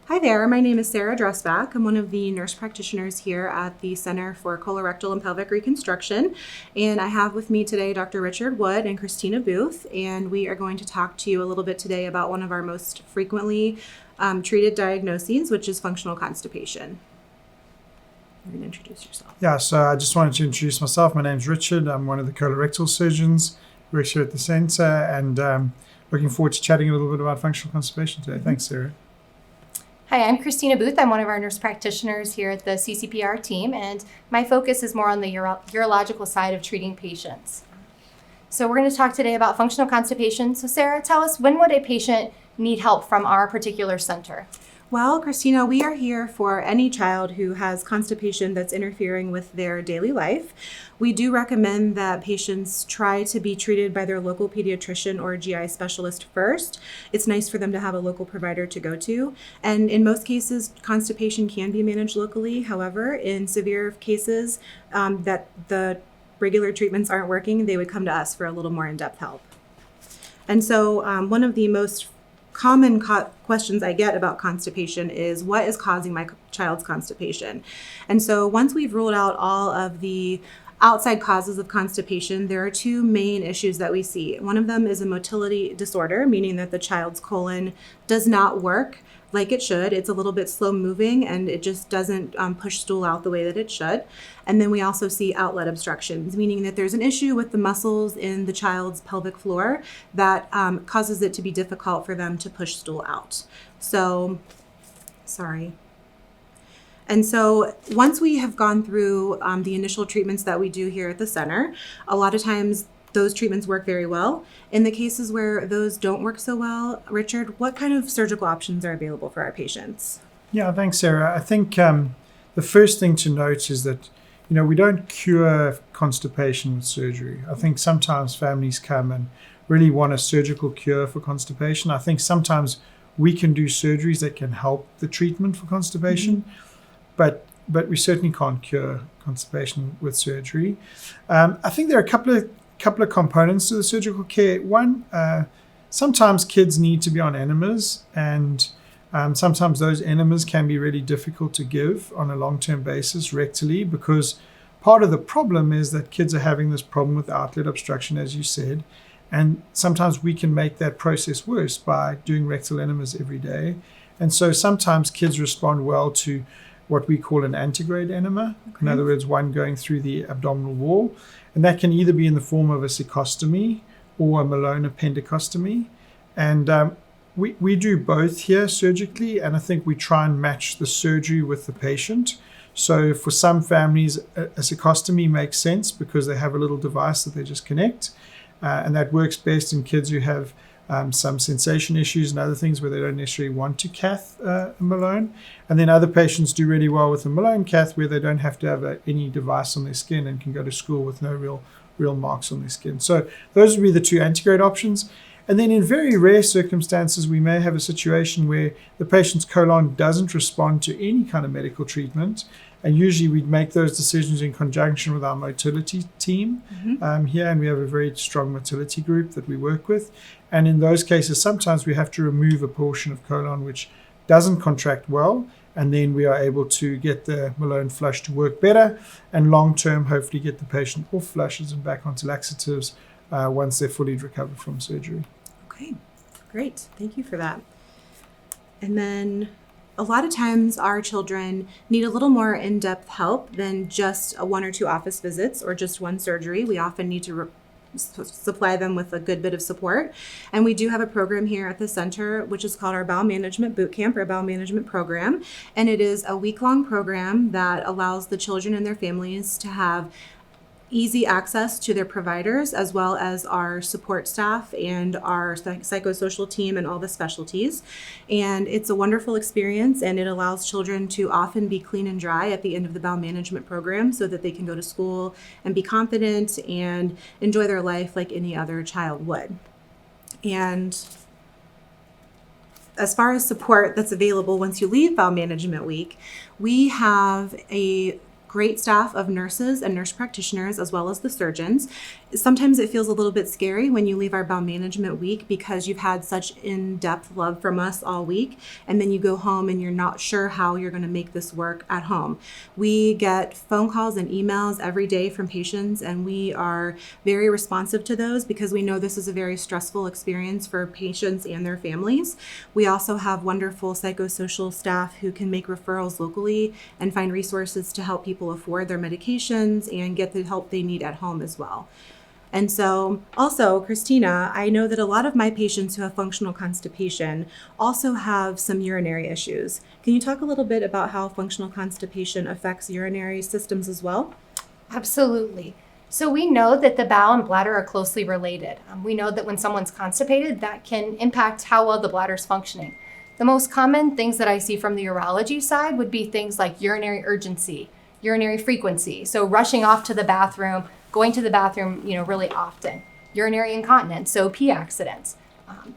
Hi there, my name is Sarah Dressback. I'm one of the nurse practitioners here at the Center for Colorectal and Pelvic Reconstruction. And I have with me today Dr. Richard Wood and Christina Booth. And we are going to talk to you a little bit today about one of our most frequently treated diagnoses, which is functional constipation. You're going to introduce yourself. Yeah, so I just wanted to introduce myself. My name's Richard. I'm one of the colorectal surgeons. Works here at the center, and looking forward to chatting a little bit about functional constipation today. Thanks, Sarah. Hi, I'm Christina Booth. I'm one of our nurse practitioners here at the CCPR team, and my focus is more on the urological side of treating patients. So we're going to talk today about functional constipation. So Sarah, tell us, when would a patient need help from our particular center? Well, Christina, we are here for any child who has constipation that's interfering with their daily life. We do recommend that patients try to be treated by their local pediatrician or GI specialist first. It's nice for them to have a local provider to go to. And in most cases, constipation can be managed locally. However, in severe cases that the regular treatments aren't working, they would come to us for a little more in-depth help. And so one of the most common questions I get about constipation is, what is causing my child's constipation? And so once we've ruled out all of the outside causes of constipation, there are two main issues that we see. One of them is a motility disorder, meaning that the child's colon does not work like it should. It's a little bit slow moving and it just doesn't push stool out the way that it should. And then we also see outlet obstructions, meaning that there's an issue with the muscles in the child's pelvic floor that causes it to be difficult for them to push stool out. And so once we have gone through the initial treatments that we do here at the center, a lot of times those treatments work very well. In the cases where those don't work so well, Richard, what kind of surgical options are available for our patients? Yeah, thanks, Sarah. I think the first thing to note is that, we don't cure constipation with surgery. I think sometimes families come and really want a surgical cure for constipation. I think sometimes we can do surgeries that can help the treatment for constipation, but we certainly can't cure constipation with surgery. I think there are a couple of components to the surgical care. One, sometimes kids need to be on enemas, and sometimes those enemas can be really difficult to give on a long-term basis rectally, because part of the problem is that kids are having this problem with outlet obstruction, as you said, and sometimes we can make that process worse by doing rectal enemas every day. And so sometimes kids respond well to what we call an antegrade enema. Okay. In other words, one going through the abdominal wall. And that can either be in the form of a cecostomy or a Malone appendicostomy. And we do both here surgically, and I think we try and match the surgery with the patient. So for some families, a cecostomy makes sense because they have a little device that they just connect. And that works best in kids who have some sensation issues and other things where they don't necessarily want to cath a Malone. And then other patients do really well with a Malone cath where they don't have to have any device on their skin and can go to school with no real marks on their skin. So those would be the two antegrade options. And then in very rare circumstances, we may have a situation where the patient's colon doesn't respond to any kind of medical treatment. And usually we'd make those decisions in conjunction with our motility team here. And we have a very strong motility group that we work with. And in those cases, sometimes we have to remove a portion of colon which doesn't contract well. And then we are able to get the Malone flush to work better. And long-term, hopefully get the patient off flushes and back onto laxatives once they're fully recovered from surgery. Okay, great. Thank you for that. And then a lot of times our children need a little more in-depth help than just one or two office visits or just one surgery. We often need to supply them with a good bit of support. And we do have a program here at the center, which is called our Bowel Management Boot Camp or Bowel Management Program. And it is a week-long program that allows the children and their families to have easy access to their providers, as well as our support staff and our psychosocial team and all the specialties. And it's a wonderful experience, and it allows children to often be clean and dry at the end of the bowel management program so that they can go to school and be confident and enjoy their life like any other child would. And as far as support that's available once you leave bowel management week, we have a great staff of nurses and nurse practitioners, as well as the surgeons. Sometimes it feels a little bit scary when you leave our bowel management week because you've had such in-depth love from us all week, and then you go home and you're not sure how you're going to make this work at home. We get phone calls and emails every day from patients, and we are very responsive to those because we know this is a very stressful experience for patients and their families. We also have wonderful psychosocial staff who can make referrals locally and find resources to help people afford their medications and get the help they need at home as well. And so also, Christina, I know that a lot of my patients who have functional constipation also have some urinary issues. Can you talk a little bit about how functional constipation affects urinary systems as well? Absolutely. So we know that the bowel and bladder are closely related. We know that when someone's constipated, that can impact how well the bladder's functioning. The most common things that I see from the urology side would be things like urinary urgency, urinary frequency, so rushing off to the bathroom, going to the bathroom, really often. Urinary incontinence, so pee accidents.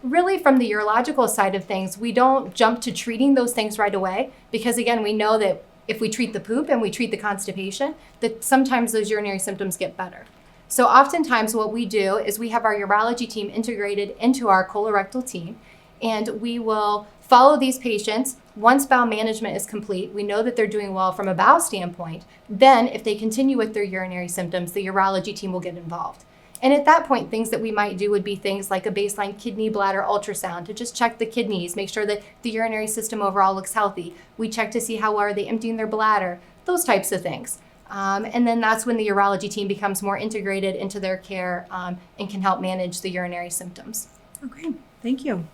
Really, from the urological side of things, we don't jump to treating those things right away because, again, we know that if we treat the poop and we treat the constipation, that sometimes those urinary symptoms get better. So oftentimes what we do is we have our urology team integrated into our colorectal team, and we will follow these patients. Once bowel management is complete, we know that they're doing well from a bowel standpoint. Then if they continue with their urinary symptoms, the urology team will get involved. And at that point, things that we might do would be things like a baseline kidney bladder ultrasound to just check the kidneys, make sure that the urinary system overall looks healthy. We check to see how are they emptying their bladder, those types of things. And then that's when the urology team becomes more integrated into their care and can help manage the urinary symptoms. Okay, thank you.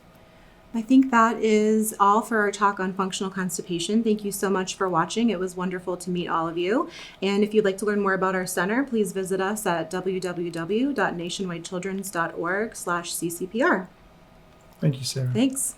I think that is all for our talk on functional constipation. Thank you so much for watching. It was wonderful to meet all of you. And if you'd like to learn more about our center, please visit us at www.nationwidechildrens.org/CCPR. Thank you, Sarah. Thanks.